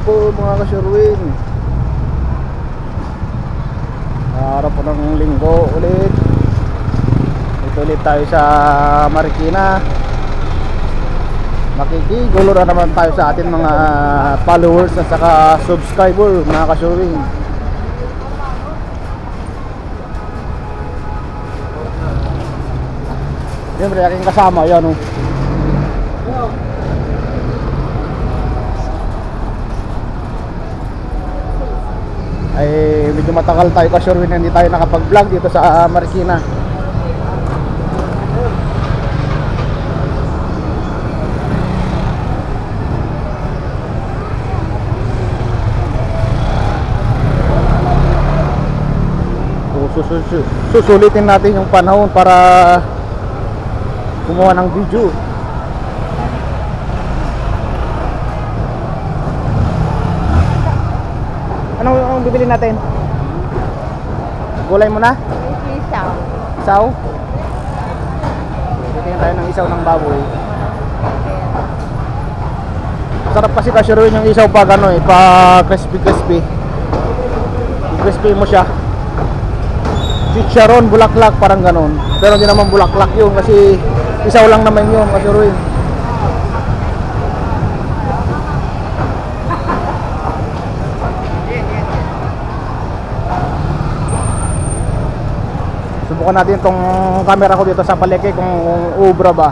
po mga kasurwin. Araw po ng linggo ulit. Ito ulit tayo sa Marikina. Makikigulo na naman tayo sa atin mga followers at saka subscriber mga kasurwin. Siyempre aking kasama yan o. Ay medyo matagal tayo kasurwin, hindi tayo nakapag-vlog dito sa Marikina. Susulitin natin yung panahon para gumawa ng video. Anong bibili natin? Gulay muna? Isaw. Isaw? Bibigyan tayo ng isaw ng baboy. Sarap kasi kasyuruin yung isaw pag ano eh, pa crispy. Crispy mo siya. Chicharon, bulaklak, parang ganon. Pero hindi naman bulaklak yun kasi isaw lang naman yun kasyuruin. Subukan natin itong camera ko dito sa palengke kung ubra ba.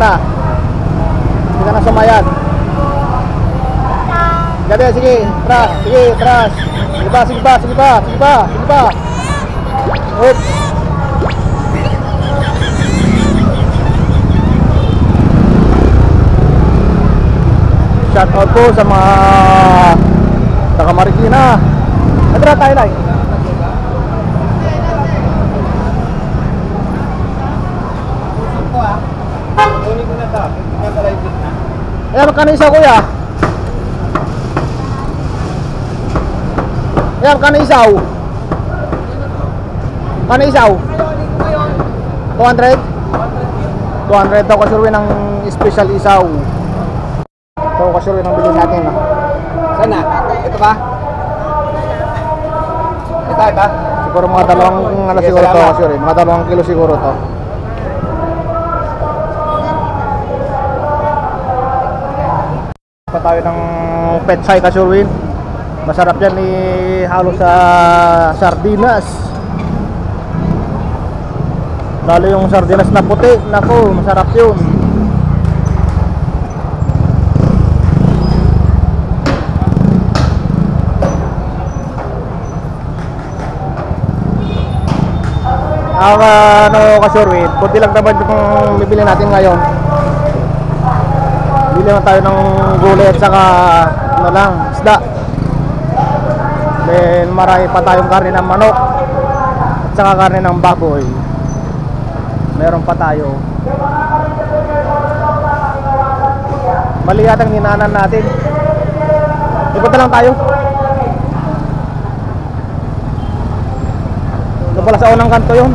Hindi ka na sumayad. Gabi, sige, tras. Sige pa. Oops. Shout out po sa mga taga Marikina. Nadra tayo lang. Ayan, magkano isaw kuya? Ayan, magkano isaw? Magkano isaw? 200? 200 daw kasurwin ng special isaw. Ito kasurwin ang bilhin natin. Saan na? Ito ba? Ito? Siguro mga dalawang ano siguro to kasurwin. Mga 2 kilo siguro to. Tayo ng petsay kasurwin. Masarap yan halo sa sardinas. Lalo yung sardinas na puti. Naku, masarap yun. Ano kasurwin, kunti lang naman yung bibili natin ngayon. Bili naman tayo ng gulay at saka ano lang, isda. Then marami pa tayong karne ng manok at saka karne ng baboy. Meron pa tayo. Mali yata ang hinanan natin. Ikot na lang tayo. Ito pala sa unang kanto yun.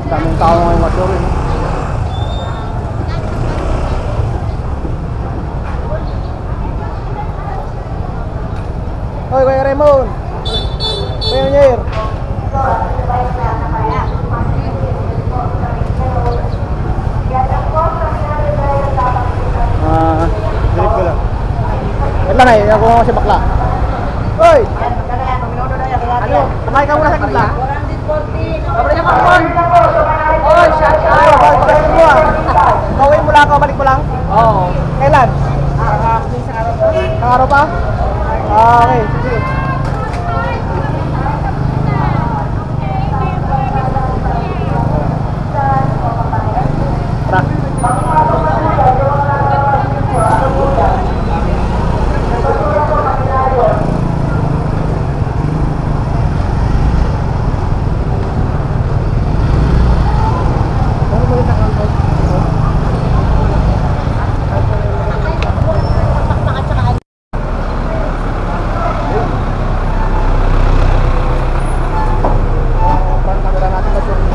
Daming tao ngayon kasurwin. Hoy, Kuya Raymond. Kuya Nyer. Dilip ko lang. Wait lang eh, ako si bakla. Hoy! Ano? Kamay ka muna sa kitla. 140. Kabre niya pa. Hoy, shout out. Gawin mo lang ako, balik mo lang? Oo. Kailan? Isang araw to. Ang araw pa? Ah, okay, sige. Tara. Front camera natin na sure.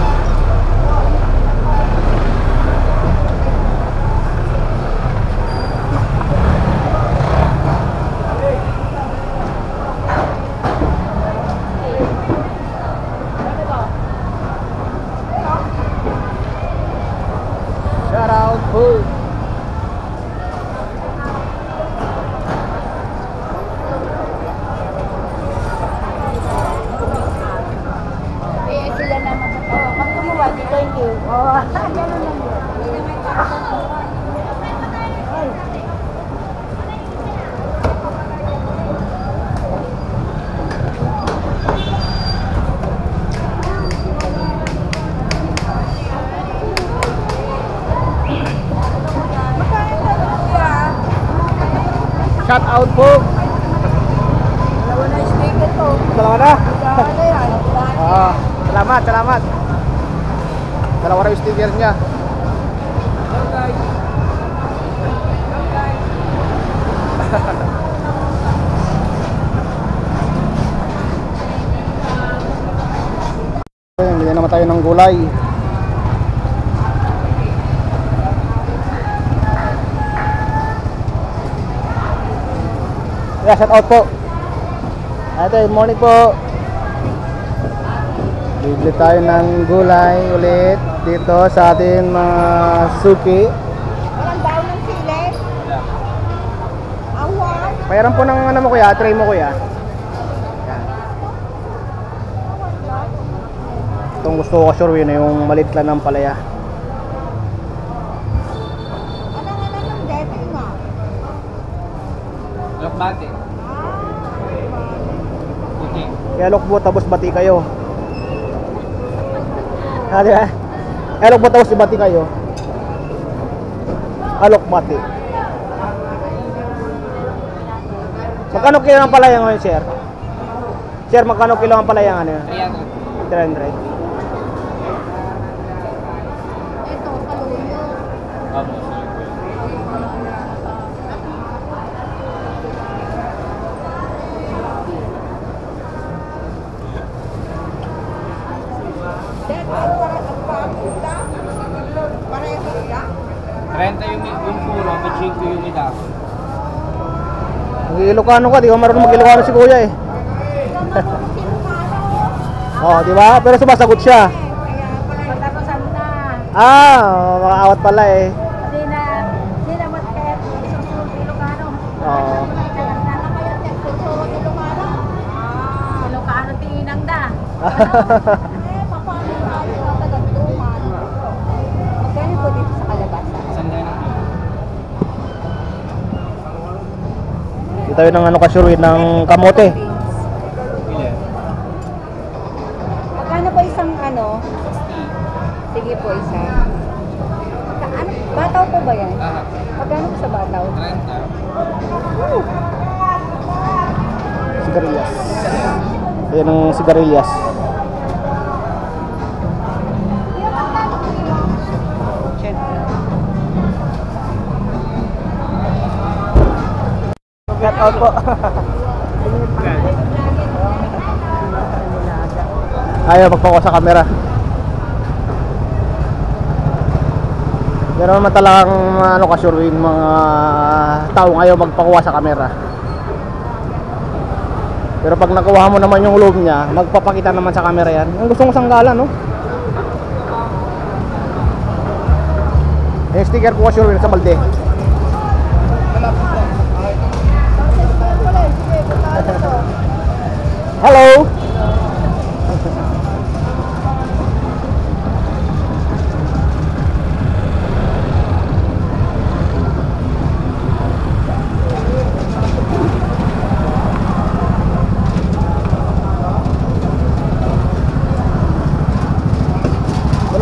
Shout out, food. Eh, sila naman sa to. Pag kumuha, thank you. Oh, ganun lang yun. Shout out po. Dalawa na sticker to. Dalawa na. Ano yan? Ah, salamat, salamat. Dalawa na yung sticker niya. Bili naman tayo ng gulay. Yeah, shout out po. Ate, good morning po. Bibili tayo ng gulay ulit dito sa ating mga suki. Walang daw ng sili? Awan? Payaran po ng ano mo kuya, tray mo kuya. Yan. Itong gusto ko sure yun, yung maliit lang ng palaya. Anong ng dete nga? Lokbate. Okay. Kaya lokbo tapos bati kayo. Ha, di ba? Kaya lokbo tapos bati kayo. Alok bati. Magkano kilo ng palaya ngayon, sir? Sir, magkano kilo ng palaya ngayon? 300. Ito, kaluyo. Dete, para ang papunta. Pareho ka? 30 yung puro, may 5 yung ida. Mag-Ilocano ka, di ka marunong mag-Ilocano si kuya eh. Oh, di ba? Pero sumasagot siya. Kaya pala patakusan na. Ah, makaawat pala eh. Hindi na matkaya susunod Ilocano. Oo. Ilocano tinang da. Paano tayo taga-tuman? Magkano po dito sa kalabasa? Sandali lang. Dito tayo ng ano kasurwin ng kamote. Pili. Magkano po isang ano? Sige po, isa. Ano, bataw po ba yan? Magkano po sa bataw? 30. Sigarilyas. Ayan ang sigarilyas. Shout out po. Ayaw magpakuha sa camera. Pero naman talagang ano kasurwin mga taong ayaw magpakuha sa camera. Pero pag nakuha mo naman yung loob niya, magpapakita naman sa camera yan. Ang gusto ko sanggalan, no? Yung sticker ko kasurwin sa balde. Hello.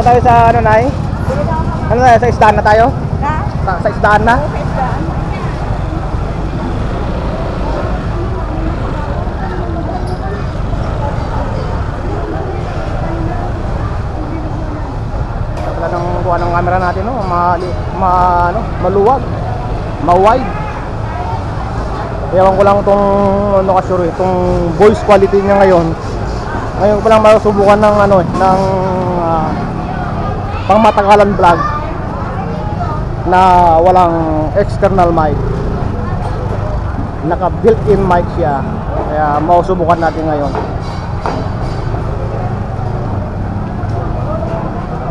na tayo sa ano, Nay? Ano na, sa isdaan na tayo? Na? Sa isdaan na? Okay, saan? Wala nang kuha ng camera natin, no? Maluwag, ma-wide. Ewan ko lang itong ano ka sure, itong voice quality niya ngayon. Ngayon ko lang masubukan ng ano ng pangmatagalan vlog na walang external mic. Naka built-in mic siya. Kaya masubukan natin ngayon.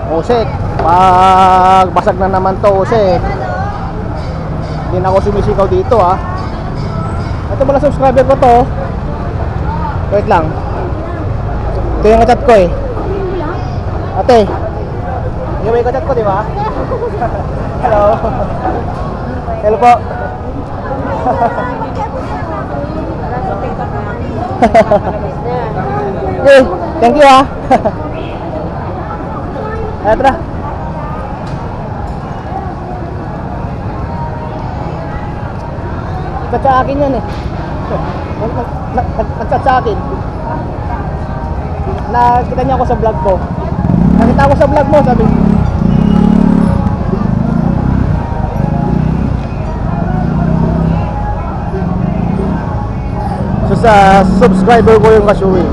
Osek, pag basag na naman to, Osek. Hindi na ako sumisigaw dito, ha. Ito pala subscriber ko to. Wait lang. Ito yung chat ko, eh. Ate, yung may chat ko, di ba? Hello. Hello po. Okay, thank you, ha. Ayan, tara. Nag-chat sa akin yan, eh. Nag-chat sa akin. Nakita niya ako sa vlog ko. Nakita ako sa vlog mo, sabi. So sa subscriber ko yung Kashui.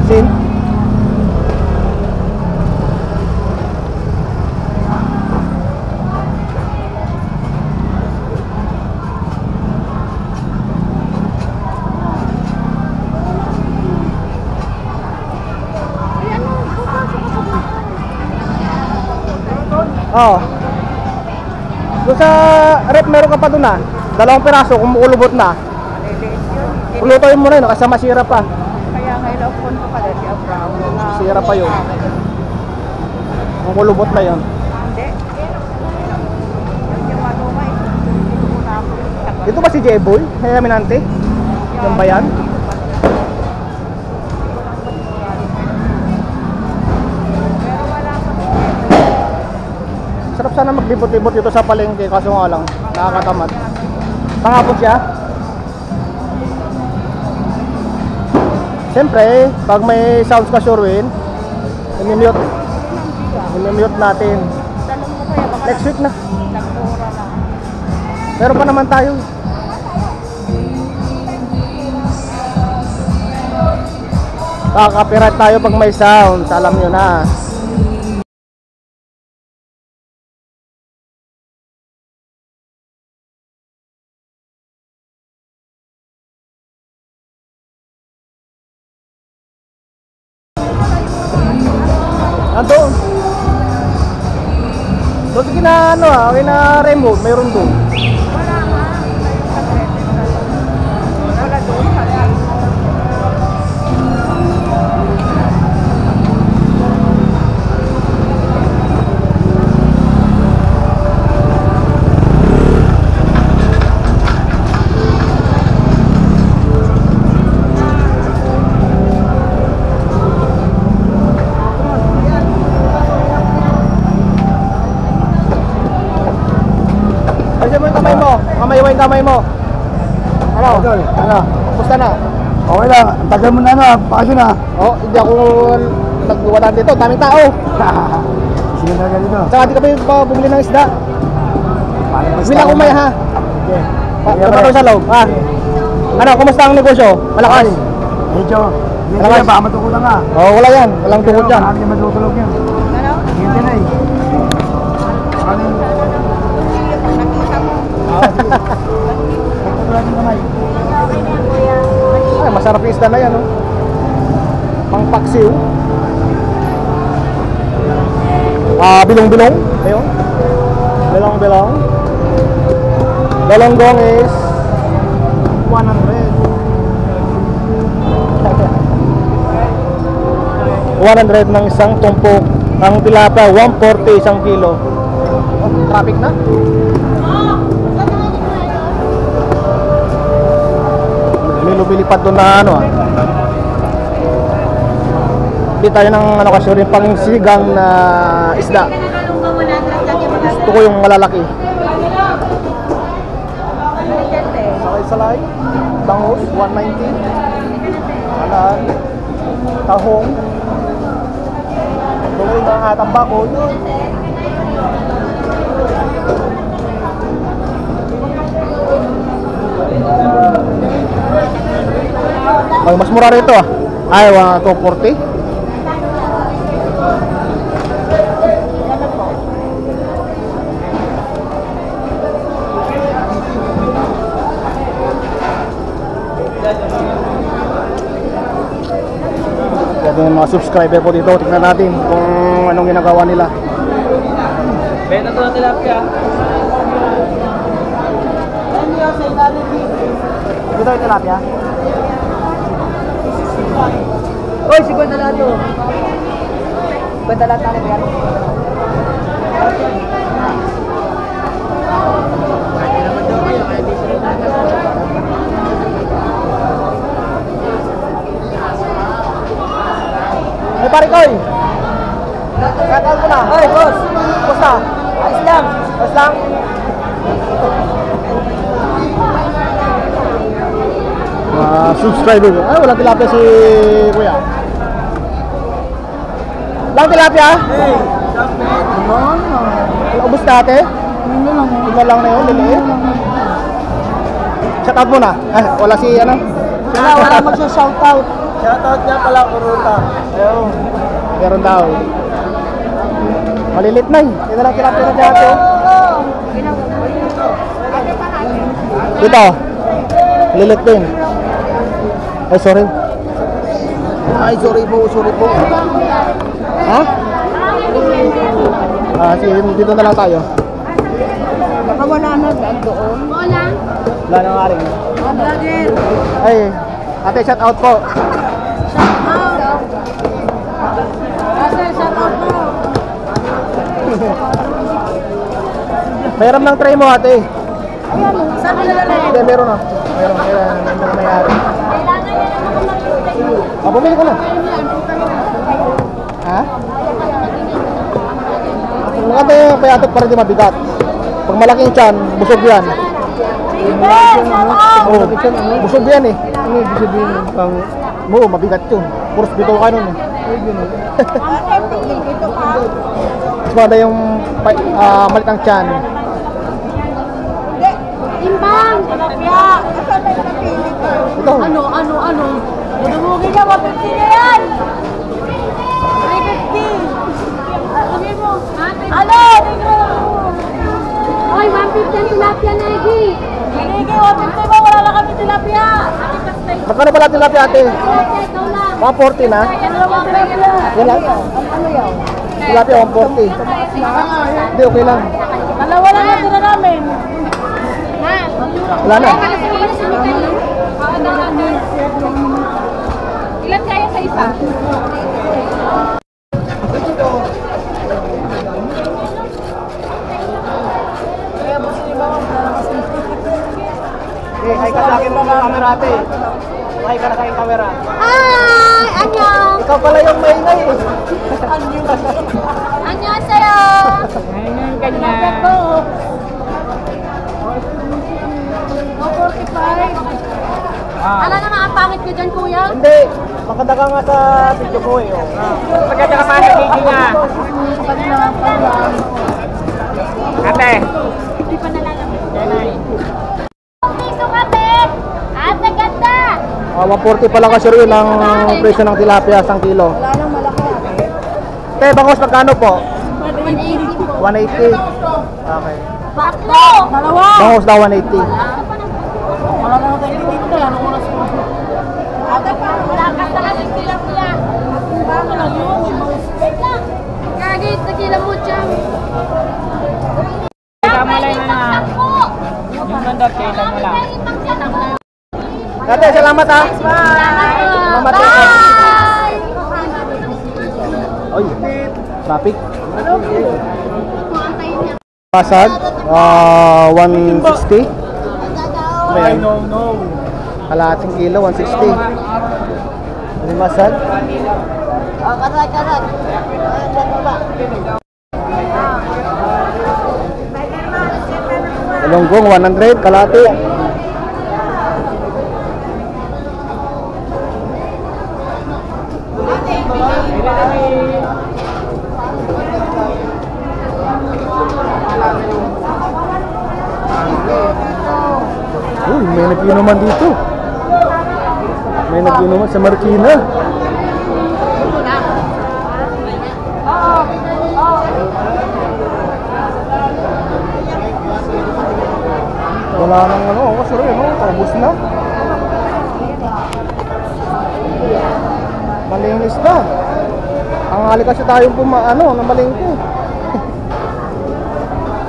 Sin? Oo. Doon sa rep meron ka pa doon, dalawang piraso kung ulubot na. Maliliit yun. Ulutoy mo na yun, kasi masira pa. Kaya ngayon ako punto ka dati ang brown. Masira pa yun. Kung ulubot na yun. Hindi. Yung matumay. Dito muna ako. Ito ba si J-Boy? May Eminante? Yung ba yan? Pero wala pa. Sarap sana maglibot-libot dito sa palengke, kaso nga lang, nakakatamad. Pangapon siya. Siyempre, pag may sounds ka Sherwin, i-mute natin. Tanong mo kaya baka Next week na. nagpura na. Meron pa naman tayo. Kaka-copyright tayo pag may sounds, alam nyo na. Doon. Doon kina kina remote, mayroon doon. Wala nga. Wala doon. Wala. Kamay yung kamay mo. Ano? Ano? Kumusta na? Okay lang, ang tagal mo na bakasyon na. Oh, hindi ako nagduwadaan dito, daming tao. Sige talaga dito. Saka di ka ba bumili ng isda? Bili ako may ha. Okay. Tama ko sa loob, ha? Ano, kumusta ang negosyo? Malakas? Medyo, Malakas? baka matukutan ka. Oh, wala yan, walang tukod dyan. Hindi matutulog yan. Ano? Hindi na eh. Ano yun? Nakita mo. Matutulog yung kamay. Okay na yan, kuya. Ay, masarap yung isda na yan, oh. Pangpaksiw. Bilong-bilong. Ayun. Bilong-bilong. Balonggong is 100. 100 ng isang tumpok. Ang tilapia 140 isang kilo. Oh, traffic na. Lumilipad doon na ano Bili tayo ng ano kasi rin pang sigang na isda. Gusto ko yung malalaki. Sakay salay, bangus, 190. Alan, tahong. Tuloy ng atang bakod. Ay, mas mura rito ah. Ay, 240. Yan yung mga subscriber ko dito. Tingnan natin kung anong ginagawa nila. Benta to na tilapia. Ito tayo tilapia. Oy, 50 lahat to. 50 lahat tayo yan. Ay, pare koy. Kataan ko na. Oy, boss. Basta. Ayos lang. Basta lang. Subscriber ko. Ay, wala tilapia si Kuya. Lang tilapia? Hey, Wala ubos na ate? Tingnan lang na yun, liliit. Shout out muna. Wala si ano? Wala magsa-shoutout. shoutout niya pala, Kuruta. Ayun. Meron daw. Malilit na eh. Ito lang tilapia na dyan ate. Dito. Lilit din. Ay, sorry. Ay, sorry po, sorry po. Ha? Sige, dito na lang tayo. Baka wala na doon. Wala na nga rin. Vlogger. Ay, ate, shout out po. Shoutout mo. Mayroon ng tray mo, ate. Saan mo nalalagay? Hindi, meron na. Meron mayari. Bumili ko na. Ha? Maganda yung payatot para di mabigat. Pag malaking tiyan, busog yan. Oo, busog yan eh. Ano, busog yan. Oo, mabigat yun. Puros bito ka nun eh. Mas maganda yung malit ang tiyan. Timbang! Tilapia! Ito. Ano? Dudumugin na, 150 na yan! 350! Sabi mo, ano? Oy, 150 ang tilapia, Negi! Negi, 150 mo, wala lang kami tilapia! Magkano pala tilapia ate? Ikaw lang! 140 na? Yan lang? Ano yan? Tilapia 140. Hindi, okay lang. Dalawa lang natin na namin! Wala na. Ilan kaya sa isa? Okay, hi ka sa akin mga camera ate. Hi ka na sa aking camera. Hi! Annyeong! Ikaw pala yung maingay eh. Annyeonghaseyo! Tilapia ko! 145. Ano naman ang pangit ko dyan, kuya? Hindi, maganda ka nga sa video ko eh. Maganda ka pa sa gigi nga. Ate. Hindi pa nalalamit. Piso kami! Ate, ganda! 140 pala kasi rin ang presyo ng tilapia, 1 kilo. Wala nang malaki ate. Te, bangos magkano po? 180 po. 180. Okay. Tatlo! Dalawa! Bangos daw 180. Wala na tayo dito. Anong oras po? Ate, wala ka talaga ng tilapia. Bakit lang yun? Wait lang! Kagit, nakila mo dyan. Kamalay na na. Yung mandar, kailan mo lang. Ate, salamat ha. Salamat ha. Bye! Oy, traffic. Pasag, 160. Ay, no. Kalahating kilo, 160. Limasag. Karat. Galunggong 100, kalati. Uy, may nag-inuman dito. May nag-inuman sa Marikina. Wala nang ano, sorry, no? Paubos na. Malinis na. Ang hali kasi tayong ng palengke.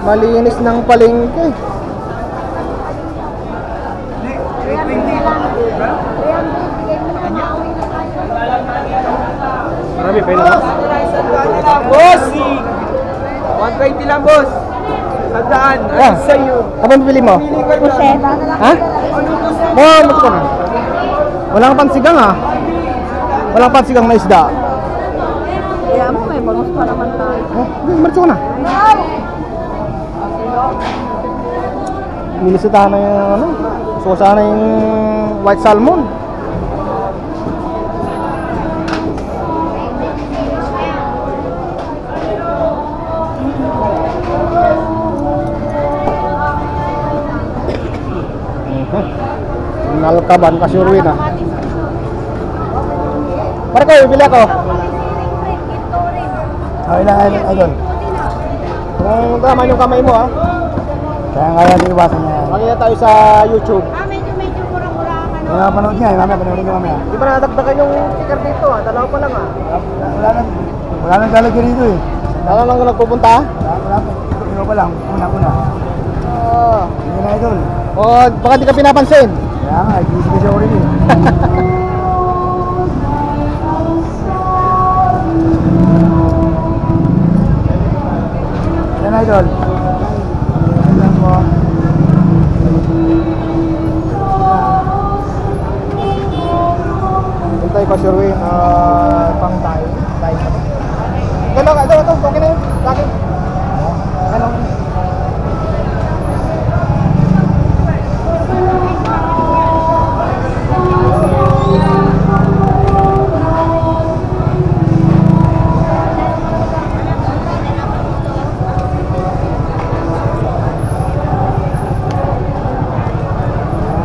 Malinis ng palengke. Marami pa yun. Boss! 120 lang, boss. Sandaan. Ano sa'yo? Ano bibili mo? Ha? Mas ko na. Walang pansigang ha? Walang pansigang na isda. Kaya mo, may bonus pa naman tayo. Maritso ko na. Nilisitahan na yung ano. So sana yung white salmon. Nalkaban ka surwin ah. Pare ko, bibili ako. Okay lang, idol. Kung tama yung kamay mo ah. Kaya iwasan niya. Makikita tayo sa YouTube. Medyo mura-mura ang ano. Yung napanood niya, mamaya panoorin ko mamaya. Di ba nadagdagan yung sticker dito ah? Dalawa pa lang ah. Wala nang lalagyan dito eh. Dalawa lang nagpupunta? Wala pa. Ikaw pa lang, una. Oo. Hindi na, idol. O baka di ka pinapansin. Kaya nga, busy kasi ako rin eh. Yan, idol. Ayan mo. Hintay ko surwin. Pang tayo. Ito, okay na yun. Laki. Ano?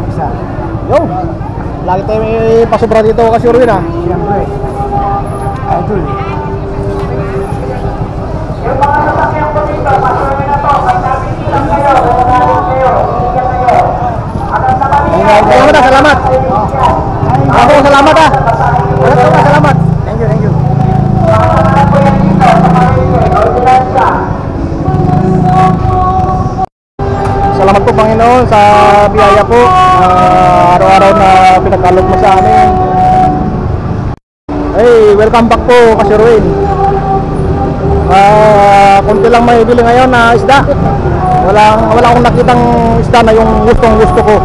Isa. Yo! Lagi tayo may pasobra dito kasi Urwin ah. Siyempre. Idol. Yung mga sasakyan po dito, pasunin na to. Pag napigilan kayo, nananarin kayo, iiyak kayo. Hanggang sa kanila. Salamat ah, salamat. Ako, salamat ah. Salamat. Thank you. Mga sasakyan po yan dito, sa Marikina, ordinansya. Salamat po Panginoon sa biyaya po. Araw-araw na pinagkalog mo sa amin. Hey, welcome back po kasi Urwin. Kunti lang may bili ngayon na isda. Wala akong nakitang isda na yung gustong gusto ko.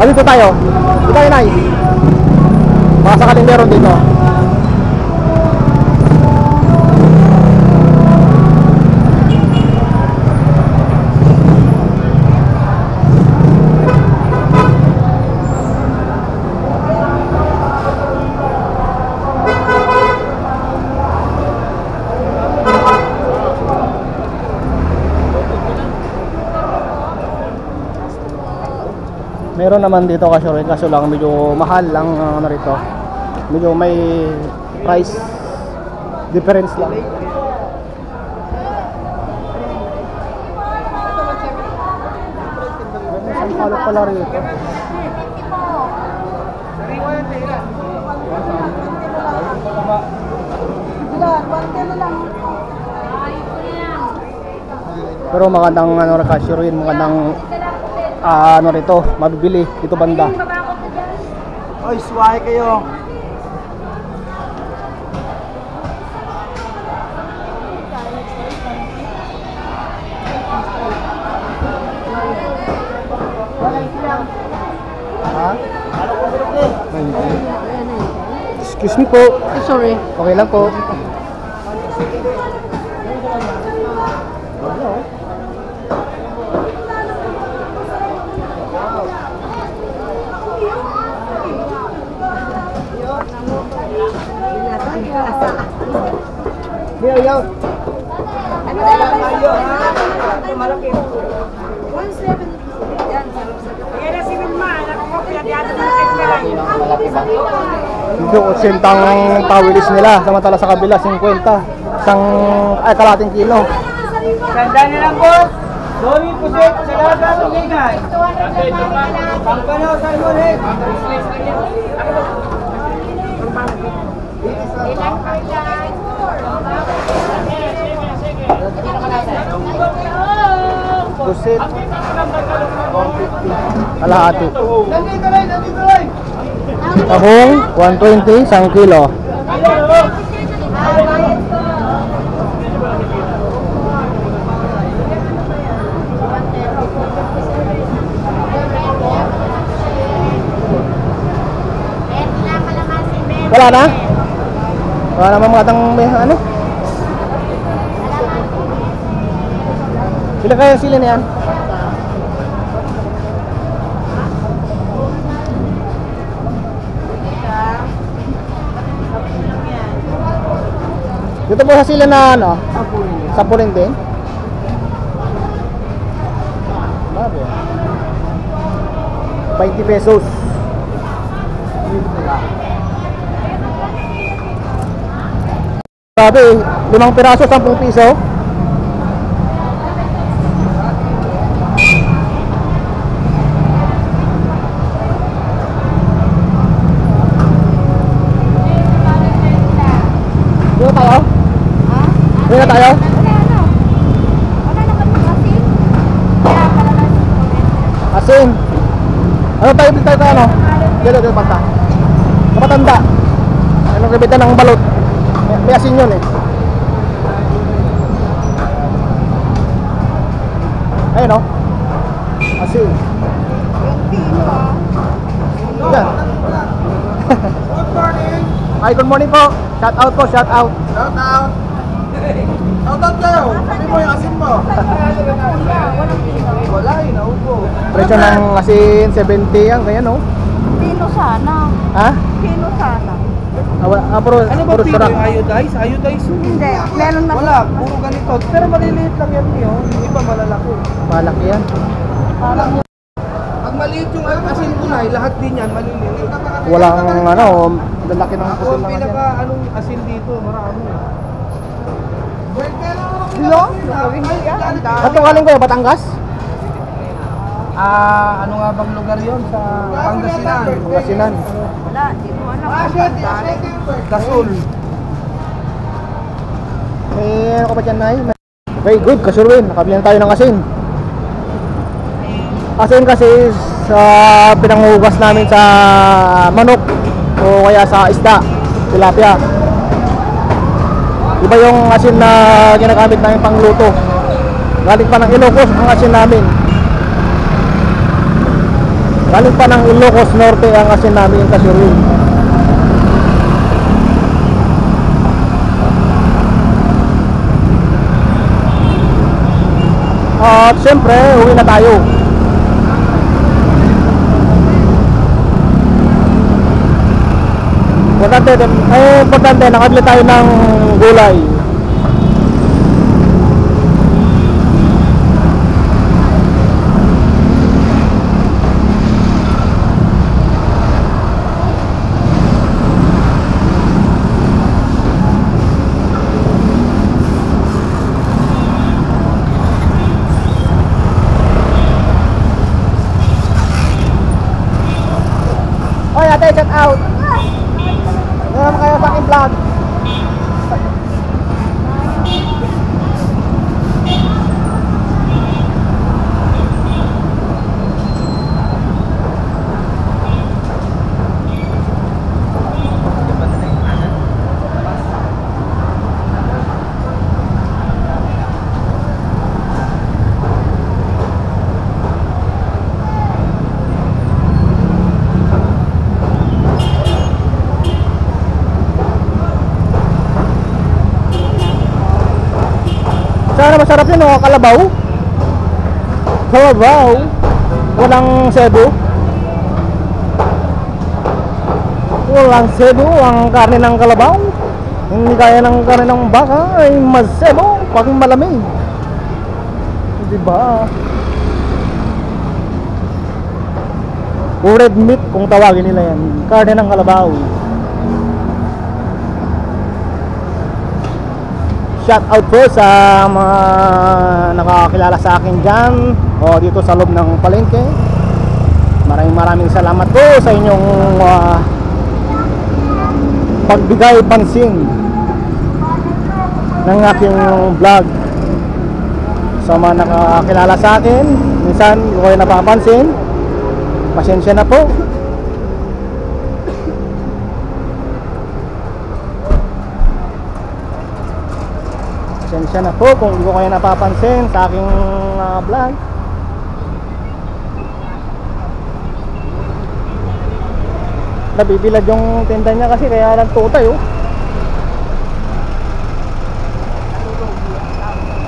Dito tayo. Dito tayo, Nay. Baka sakaling meron dito. Meron naman dito kasi kaso lang medyo mahal lang ano rito. Medyo may price difference lang. Isang palok pala rito. Pero magandang ano kasi rin magandang ano rito, mabibili dito banda. Oy, suwahe kayo. Ha? Excuse me po. Sorry. Okay lang po. Yaw. Ano na lang tayo? Malaki. 170. Yan, Kaya na si Wilma, nakakopya diyan ng Yung 80 tawilis nila, samantala sa kabila 50. Kalating kilo. Tandaan niyo lang, boss. Sorry po, Seth. Sa lahat ng tumigay. Pangkano, Simon, eh. Pusit. 450. Kalahati. Tahong 120, 1 kilo. Wala na? Wala naman mga tang may ano? Sila kaya sila na yan? Dito po sa sila na ano? Sapunin din? Grabe. 20 pesos. Grabe, 5 piraso, 10 piso. Dito tayo? Dito tayo? Asin. Ano tayo dito tayo ano? Dito bata. Kapatanda. Anong kabitan ng balot? May asin yun eh. Ayun o. Asin. Yan. Good morning! Hi, good morning po. Shout out po, shout out. Shout out! Shout out kayo! Sabi mo yung asin mo! Wala eh, naupo. Presyo ng asin 70 yan, kaya no? Pino sana. Ha? Pino sana. Puro sarap. Iodize? Iodize yun. Hindi, meron na. Wala, puro ganito. Pero maliliit lang yan yun. Yung iba malalaki. Malaki yan. Pag maliit yung asin kunay, lahat din yan maliliit. Walang ano, lalaki ng Ako puso ang lang yan. pinaka anong asin dito, marami. Lo? Hindi yan. At galing ko yung Batangas? Ano nga bang lugar yon sa Pangasinan? Pangasinan. Wala, hindi ko alam. Gasol. Eh, ano ka ba dyan, Nay? Okay, good, kasurwin. Nakabili na tayo ng asin. Asin kasi sa pinanghugas namin sa manok o kaya sa isda, tilapia. Iba yung asin na ginagamit namin pangluto. Galing pa ng Ilocos ang asin namin. Galing pa ng Ilocos Norte ang asin namin yung kasurwin. At siyempre, uwi na tayo. Importante, nakabili tayo ng gulay. Oy, ate, shout out. Ngayon kayo sa aking vlog. Sana masarap yun, oh, kalabaw. Kalabaw. Walang Cebu. Walang Cebu ang karne ng kalabaw. Hindi kaya ng karne ng baka ay masebo pag malamig. Diba? O red meat kung tawagin nila yan. Karne ng kalabaw. Shout out po sa mga nakakakilala sa akin dyan o dito sa loob ng palengke. Maraming salamat po sa inyong pagbigay pansin ng aking vlog. Sa mga nakakilala sa akin, minsan hindi ko kayo napapansin, pasensya na po. Pasensya na po kung hindi ko kayo napapansin sa aking vlog. Nabibilad yung tinda niya kasi kaya nagtutay, oh.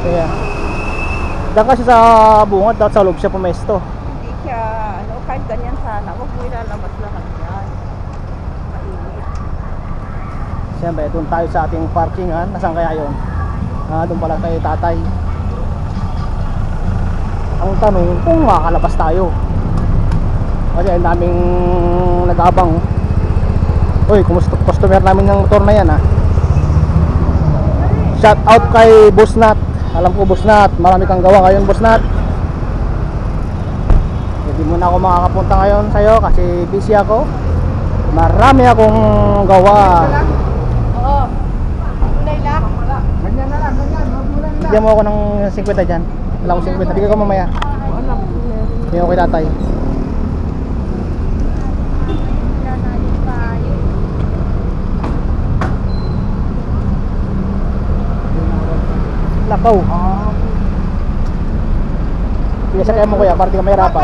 Kaya diyan kasi sa bungad at sa loob siya pumesto. Hindi siya, kahit ganyan sana, huwag mo ilalabas lahat yan. Mainit. Siyempre, doon tayo sa ating parkingan. Nasaan kaya yun? Doon pala kay tatay. Ang tanong, kung makakalabas tayo. Kasi ang daming nag-aabang. Uy, customer namin ng motor na yan, ha. Shout out kay Boss Nat. Alam ko, Boss Nat, marami kang gawa ngayon, Boss Nat. Hindi muna ako makakapunta ngayon sa'yo kasi busy ako. Marami akong gawa. Oo. Kulay lang. Ganyan na lang, ganyan. Magulang lang. Bigyan mo ako ng 50 dyan. Wala akong 50, bigyan ko mamaya. Bigyan ko kay tatay. Lakaw. Sige, sakyan mo kuya para di ka mahirapan.